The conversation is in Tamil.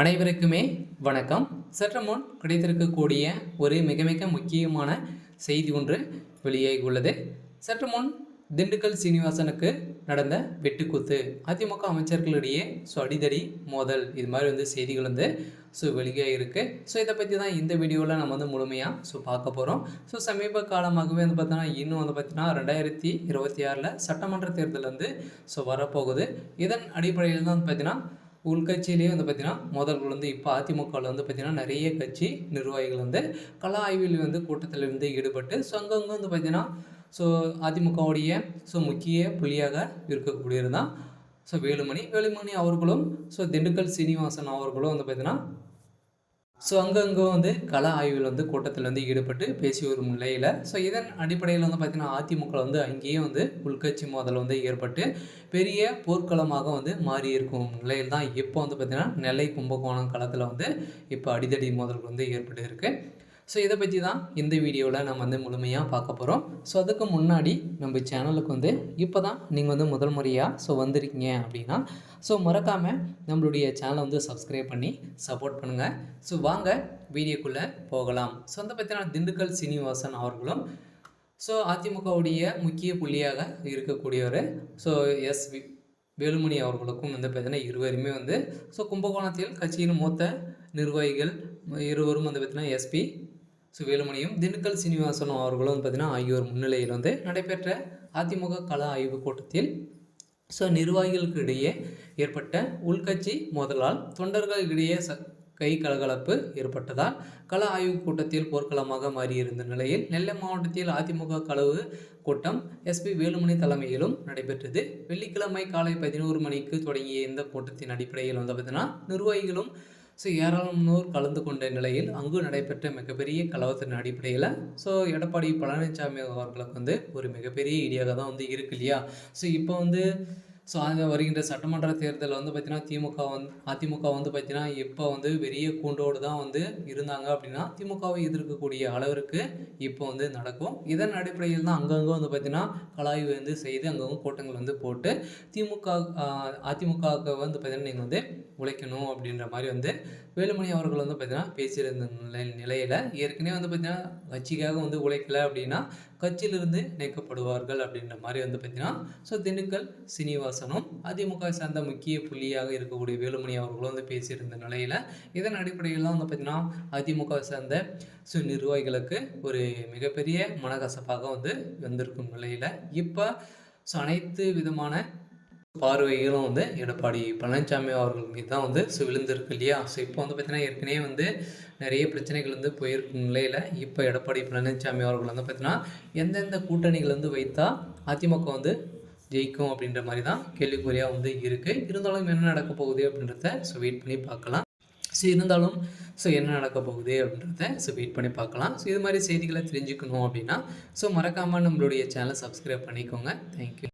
அனைவருக்குமே வணக்கம். சற்று முன் கிடைத்திருக்கக்கூடிய ஒரு மிக மிக முக்கியமான செய்தி ஒன்று வெளியாகி உள்ளது. சற்று முன் திண்டுக்கல் சீனிவாசனுக்கு நடந்த வெட்டுக்குத்து, அதிமுக அமைச்சர்களிடையே அடிதடி மோதல், இது மாதிரி செய்திகள் வெளியாகிருக்கு. இதை பற்றி தான் இந்த வீடியோவில் நம்ம முழுமையாக பார்க்க போகிறோம். சமீப காலமாகவே பார்த்தோன்னா இன்னும் பார்த்தீங்கன்னா 2026 சட்டமன்ற தேர்தல் வரப்போகுது. இதன் அடிப்படையில் தான் பார்த்தீங்கன்னா உள்கட்சியிலேயே பார்த்தீங்கன்னா மோதல்கள் இப்போ அதிமுகவில் பார்த்தீங்கன்னா நிறைய கட்சி நிர்வாகிகள் கள ஆய்வில் கூட்டத்தில் ஈடுபட்டு அங்கங்கே பார்த்தீங்கன்னா அதிமுகவுடைய முக்கிய புள்ளியாக இருக்கக்கூடியது தான் வேலுமணி அவர்களும் திண்டுக்கல் சீனிவாசன் அவர்களும் பார்த்தீங்கன்னா அங்கங்கே கள ஆய்வில் கூட்டத்தில் ஈடுபட்டு பேசி வரும் நிலையில் இதன் அடிப்படையில் பார்த்தீங்கன்னா அதிமுக அங்கேயே உள்கட்சி மோதல் ஏற்பட்டு பெரிய போர்க்களமாக மாறி இருக்கும் நிலையில் தான் இப்போ பார்த்தீங்கன்னா நெல்லை கும்பகோணம் களத்தில் இப்போ அடிதடி மோதல் ஏற்பட்டு இருக்கு. இதை பற்றி தான் இந்த வீடியோவில் நம்ம முழுமையாக பார்க்க போகிறோம். அதுக்கு முன்னாடி நம்ம சேனலுக்கு இப்போ தான் நீங்கள் முதல் முறையாக வந்திருக்கீங்க அப்படின்னா மறக்காமல் நம்மளுடைய சேனலை சப்ஸ்கிரைப் பண்ணி சப்போர்ட் பண்ணுங்கள். வாங்க வீடியோக்குள்ளே போகலாம். பார்த்தீங்கன்னா திண்டுக்கல் சீனிவாசன் அவர்களும் அதிமுகவுடைய முக்கிய புள்ளியாக இருக்கக்கூடியவர் எஸ் வேலுமணி அவர்களுக்கும் பார்த்தீங்கன்னா இருவருமே கும்பகோணத்தில் கட்சியின் மூத்த நிர்வாகிகள் இருவரும் பார்த்தீங்கன்னா எஸ்பி வேலுமணியும் திண்டுக்கல் சீனிவாசனும் அவர்களும் பார்த்தீங்கன்னா ஆகியோர் முன்னிலையில் நடைபெற்ற அதிமுக கள ஆய்வு கூட்டத்தில் நிர்வாகிகளுக்கு இடையே ஏற்பட்ட உள்கட்சி மோதலால் தொண்டர்களிடையே கை கலகலப்பு ஏற்பட்டதால் கள ஆய்வு கூட்டத்தில் போர்க்களமாக மாறியிருந்த நிலையில் நெல்லை மாவட்டத்தில் அதிமுக களவு கூட்டம் எஸ்பி வேலுமணி தலைமையிலும் நடைபெற்றது. வெள்ளிக்கிழமை காலை 11 மணிக்கு தொடங்கிய இந்த கூட்டத்தின் அடிப்படையில் பார்த்தீங்கன்னா நிர்வாகிகளும் ஏராளமானோர் கலந்து கொண்ட நிலையில் அங்கு நடைபெற்ற மிகப்பெரிய கலவரத்தின் அடிப்படையில் எடப்பாடி பழனிசாமி அவர்களுக்கு ஒரு மிகப்பெரிய இடியாக தான் இருக்கு இல்லையா. இப்போ வருகின்ற சட்டமன்ற தேர்தலில் பார்த்தீங்கன்னா அதிமுக பார்த்தீங்கன்னா இப்போ பெரிய கூண்டோடு தான் இருந்தாங்க அப்படின்னா திமுகவை எதிர்க்கக்கூடிய அளவிற்கு இப்போ நடக்கும். இதன் அடிப்படையில் தான் அங்கங்கே பார்த்தீங்கன்னா கலாய்வு செய்து அங்கங்கே கூட்டங்கள் போட்டு அதிமுகவுக்கு பார்த்தீங்கன்னா நீங்கள் உழைக்கணும் அப்படின்ற மாதிரி வேலுமணி அவர்கள் பார்த்தீங்கன்னா பேசியிருந்த நிலையில் ஏற்கனவே பார்த்தீங்கன்னா கட்சிக்காக உழைக்கலை அப்படின்னா கட்சியிலிருந்து நீக்கப்படுவார்கள் அப்படின்ற மாதிரி பார்த்தீங்கன்னா திண்டுக்கல் சீனிவாசனும் அதிமுக சார்ந்த முக்கிய புள்ளியாக இருக்கக்கூடிய வேலுமணி அவர்களும் பேசியிருந்த நிலையில் இதன் அடிப்படையில் தான் பார்த்தீங்கன்னா அதிமுக சார்ந்த நிர்வாகிகளுக்கு ஒரு மிகப்பெரிய மனக்கசப்பாக வந்திருக்கும் நிலையில் இப்போ அனைத்து விதமான பார்வைகளும் எடப்பாடி பழனிசாமி அவர்கள் மீது தான் விழுந்திருக்கு இல்லையா. இப்போ பார்த்தீங்கன்னா ஏற்கனவே நிறைய பிரச்சனைகள் போயிருக்கும் நிலையில் இப்போ எடப்பாடி பழனிசாமி அவர்கள் பார்த்தீங்கன்னா எந்தெந்த கூட்டணிகள் வைத்தா அதிமுக ஜெயிக்கும் அப்படின்ற மாதிரி தான் கேள்விக்குறியாக இருக்குது. இருந்தாலும் என்ன நடக்க போகுது அப்படின்றத வெயிட் பண்ணி பார்க்கலாம். இருந்தாலும் என்ன நடக்க போகுது அப்படின்றத வெயிட் பண்ணி பார்க்கலாம். இது மாதிரி செய்திகளை தெரிஞ்சுக்கணும் அப்படின்னா மறக்காமல் நம்மளுடைய சேனலை சப்ஸ்கிரைப் பண்ணிக்கோங்க. தேங்க்யூ.